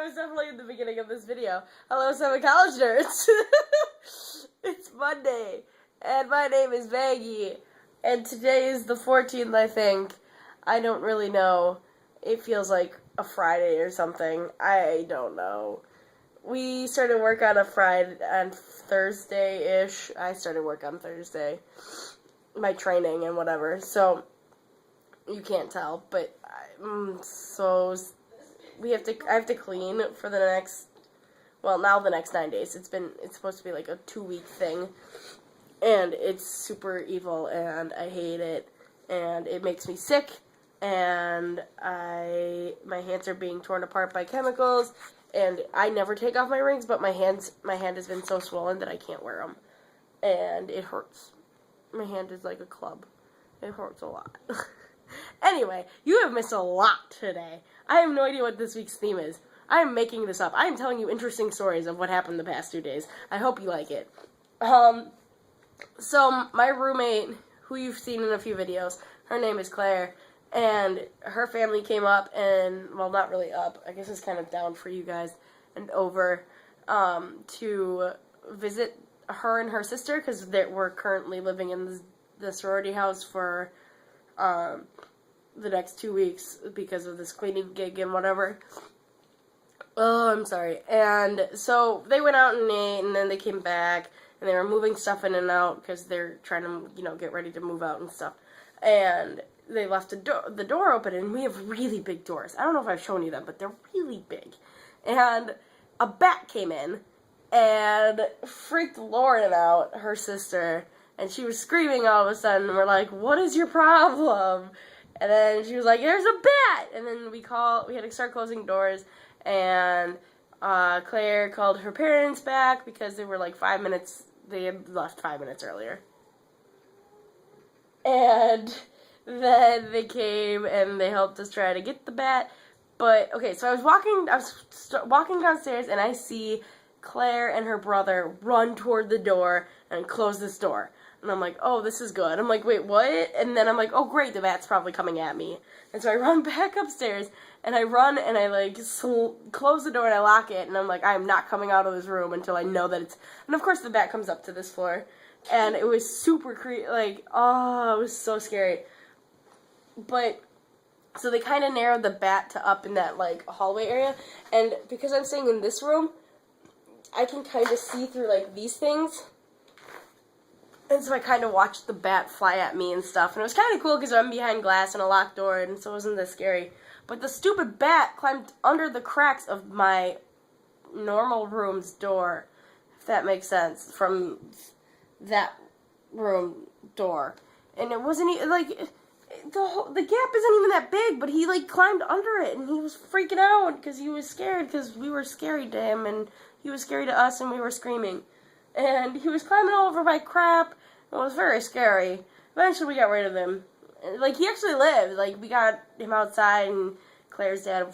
was definitely in the beginning of this video. Hello, Seven College Nerds. It's Monday, and my name is Maggie, and today is the 14th, I think. I don't really know. It feels like a Friday or something. I don't know. We started work on Thursday-ish. I started work on Thursday. My training and whatever, so you can't tell, but I have to clean for the next, now the next 9 days. It's supposed to be like a 2-week thing, and it's super evil, and I hate it, and it makes me sick, and my hands are being torn apart by chemicals, and I never take off my rings, but my hand has been so swollen that I can't wear them, and it hurts. My hand is like a club. It hurts a lot. Anyway, you have missed a lot today. I have no idea what this week's theme is. I am making this up. I am telling you interesting stories of what happened the past 2 days. I hope you like it. So my roommate, who you've seen in a few videos, her name is Claire, and her family came up and, well, not really up. I guess it's kind of down for you guys and over to visit her and her sister, because we're currently living in the sorority house for the next 2 weeks because of this cleaning gig and whatever. Oh, I'm sorry. And so they went out and ate, and then they came back, and they were moving stuff in and out because they're trying to, get ready to move out and stuff. And they left the door open, and we have really big doors. I don't know if I've shown you them, but they're really big. And a bat came in and freaked Lauren out, her sister, and she was screaming all of a sudden, and we're like, what is your problem? And then she was like, there's a bat! And then we had to start closing doors, and Claire called her parents back because they were like 5 minutes, they had left 5 minutes earlier. And then they came and they helped us try to get the bat. But, okay, so I was walking downstairs, and I see Claire and her brother run toward the door and close this door. And I'm like, oh, this is good. I'm like, wait, what? And then I'm like, oh, great, the bat's probably coming at me. And so I run back upstairs, and I run, and I, close the door, and I lock it, and I'm like, I am not coming out of this room until I know that it's... And, of course, the bat comes up to this floor, and it was super creepy, it was so scary. But... So they kind of narrowed the bat to up in that, hallway area, and because I'm staying in this room, I can kind of see through, these things, and so I kind of watched the bat fly at me and stuff, and it was kind of cool because I'm behind glass and a locked door, and so it wasn't that scary. But the stupid bat climbed under the cracks of my normal room's door, if that makes sense, from that room door. And it wasn't even, the gap isn't even that big, but he, climbed under it, and he was freaking out because he was scared, because we were scary to him, and he was scary to us, and we were screaming. And he was climbing all over my crap. It was very scary. Eventually, we got rid of him. He actually lived. We got him outside, and Claire's dad,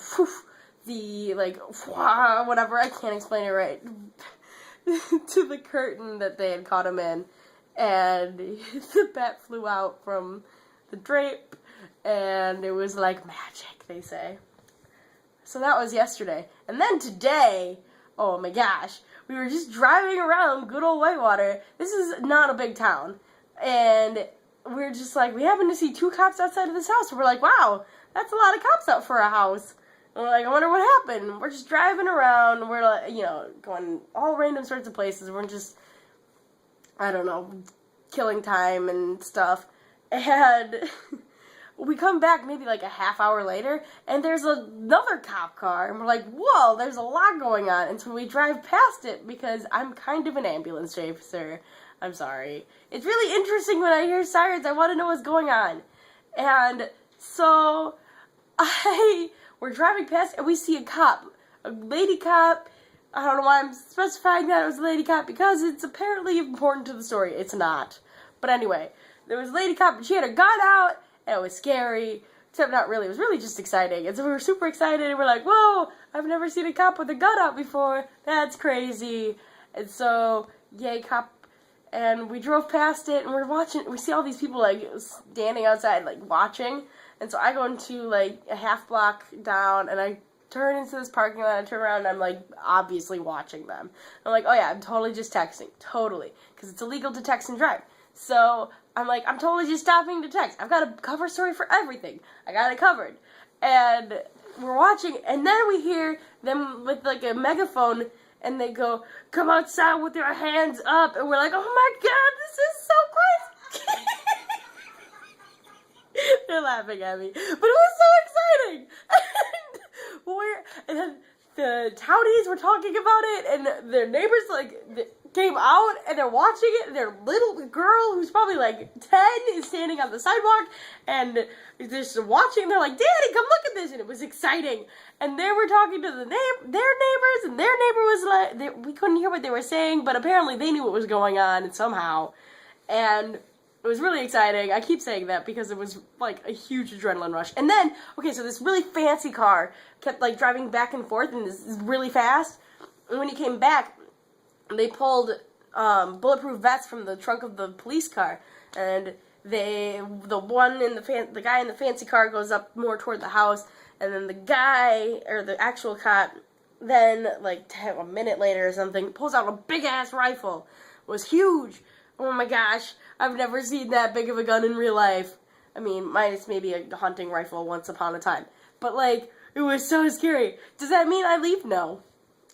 whatever, I can't explain it right, to the curtain that they had caught him in. And the bat flew out from the drape, and it was like magic, they say. So that was yesterday. And then today, oh my gosh, we were just driving around good old Whitewater. This is not a big town. And we're just we happened to see 2 cops outside of this house. And we're like, wow, that's a lot of cops out for a house. And we're like, I wonder what happened. We're just driving around. We're going all random sorts of places. We're just, I don't know, killing time and stuff. And we come back maybe a half hour later, and there's another cop car, and we're like, whoa, there's a lot going on. And so we drive past it because I'm kind of an ambulance chaser. I'm sorry. It's really interesting when I hear sirens. I want to know what's going on. And so we're driving past, and we see a cop, a lady cop. I don't know why I'm specifying that it was a lady cop, because it's apparently important to the story. It's not. But anyway, there was a lady cop, and she had a gun out, and it was scary, except not really. It was really just exciting. And so we were super excited, and we're like, whoa, I've never seen a cop with a gun out before. That's crazy. And so, yay, cop. And we drove past it, and we're watching. We see all these people, standing outside, watching. And so I go into, a half block down, and I turn into this parking lot, I turn around, and I'm, like, obviously watching them. I'm like, oh yeah, I'm totally just texting. Totally. Because it's illegal to text and drive. So, I'm like, I'm totally just stopping to text. I've got a cover story for everything. I got it covered. And we're watching, and then we hear them with, like, a megaphone, and they go, come outside with your hands up. And we're like, oh my god, this is so crazy. They're laughing at me. But it was so exciting. And then the townies were talking about it, and their neighbors, like, came out, and they're watching it, and their little girl, who's probably, like, 10, is standing on the sidewalk, and they're just watching, and they're like, Daddy, come look at this, and it was exciting. And they were talking to their neighbors, and their neighbor was like, we couldn't hear what they were saying, but apparently they knew what was going on, and somehow, and it was really exciting. I keep saying that because it was, like, a huge adrenaline rush. And then, okay, so this really fancy car kept, like, driving back and forth, and this is really fast. And when he came back, they pulled bulletproof vests from the trunk of the police car. And the guy in the fancy car goes up more toward the house, and then the guy, or the actual cop, then, like, a minute later or something, pulls out a big-ass rifle. It was huge. Oh my gosh, I've never seen that big of a gun in real life. I mean, minus maybe a hunting rifle once upon a time. But, like, it was so scary. Does that mean I leave? No.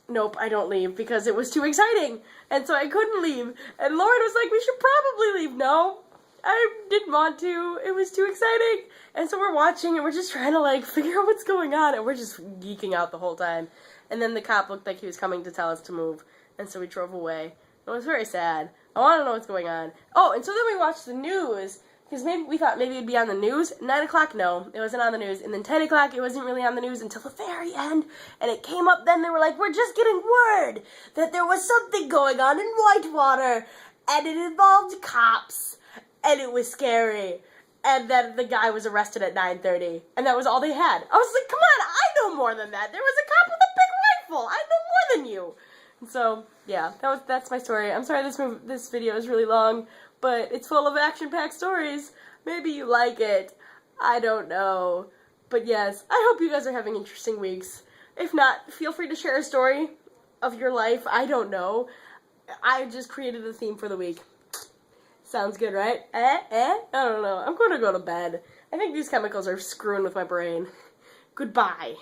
Nope, I don't leave because it was too exciting. And so I couldn't leave. And Lauren was like, we should probably leave. No, I didn't want to. It was too exciting. And so we're watching and we're just trying to, like, figure out what's going on. And we're just geeking out the whole time. And then the cop looked like he was coming to tell us to move. And so we drove away. It was very sad. I want to know what's going on. Oh, and so then we watched the news, because maybe we thought maybe it'd be on the news. 9 o'clock, no, it wasn't on the news. And then 10 o'clock, it wasn't really on the news until the very end. And it came up then, they were like, we're just getting word that there was something going on in Whitewater, and it involved cops, and it was scary. And then the guy was arrested at 9:30, and that was all they had. I was like, come on, I know more than that. There was a cop with a big rifle. I know more than you. So, yeah, that's my story. I'm sorry this video is really long, but it's full of action-packed stories. Maybe you like it. I don't know. But yes, I hope you guys are having interesting weeks. If not, feel free to share a story of your life. I don't know. I just created a theme for the week. Sounds good, right? I don't know. I'm going to go to bed. I think these chemicals are screwing with my brain. Goodbye.